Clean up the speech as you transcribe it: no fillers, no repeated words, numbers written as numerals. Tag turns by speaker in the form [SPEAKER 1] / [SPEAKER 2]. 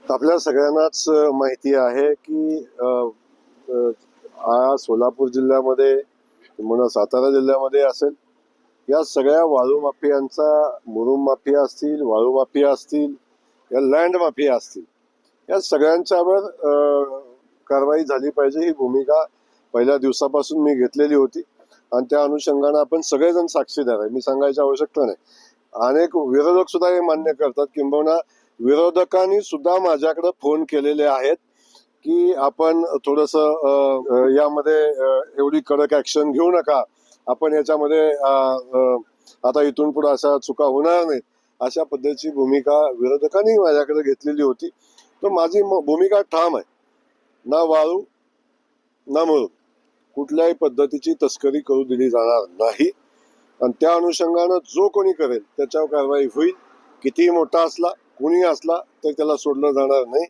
[SPEAKER 1] आपल्या सगळ्यांनाच माहिती आहे की हा सोलापूर जिल्ह्यामध्ये किंवा सातारा जिल्ह्यामध्ये असेल, या सगळ्या वाळू माफियांचा, मुरुम माफिया असतील, वाळू माफिया असतील, या लँड माफिया असतील, या सगळ्यांच्यावर कारवाई झाली पाहिजे ही भूमिका पहिल्या दिवसापासून मी घेतलेली होती आणि त्या अनुषंगाने आपण सगळेजण साक्षीदार आहे. मी सांगायची आवश्यकता नाही. अनेक विरोधक सुद्धा हे मान्य करतात, किंबहुना विरोधकांनी सुद्धा माझ्याकडे फोन केलेले आहेत की आपण थोडस यामध्ये एवढी कडक ऍक्शन घेऊ नका, आपण याच्यामध्ये आता इथून पुढे अशा चुका होणार नाहीत, अशा पद्धतीची भूमिका विरोधकांनी माझ्याकडे घेतलेली होती. तर माझी भूमिका ठाम आहे, ना वाळू ना मुरुम कुठल्याही पद्धतीची तस्करी करू दिली जाणार नाही आणि त्या अनुषंगानं जो कोणी करेल त्याच्यावर कारवाई होईल. कितीही मोठा असला, कोणी असला तर त्याला सोडलं जाणार नाही.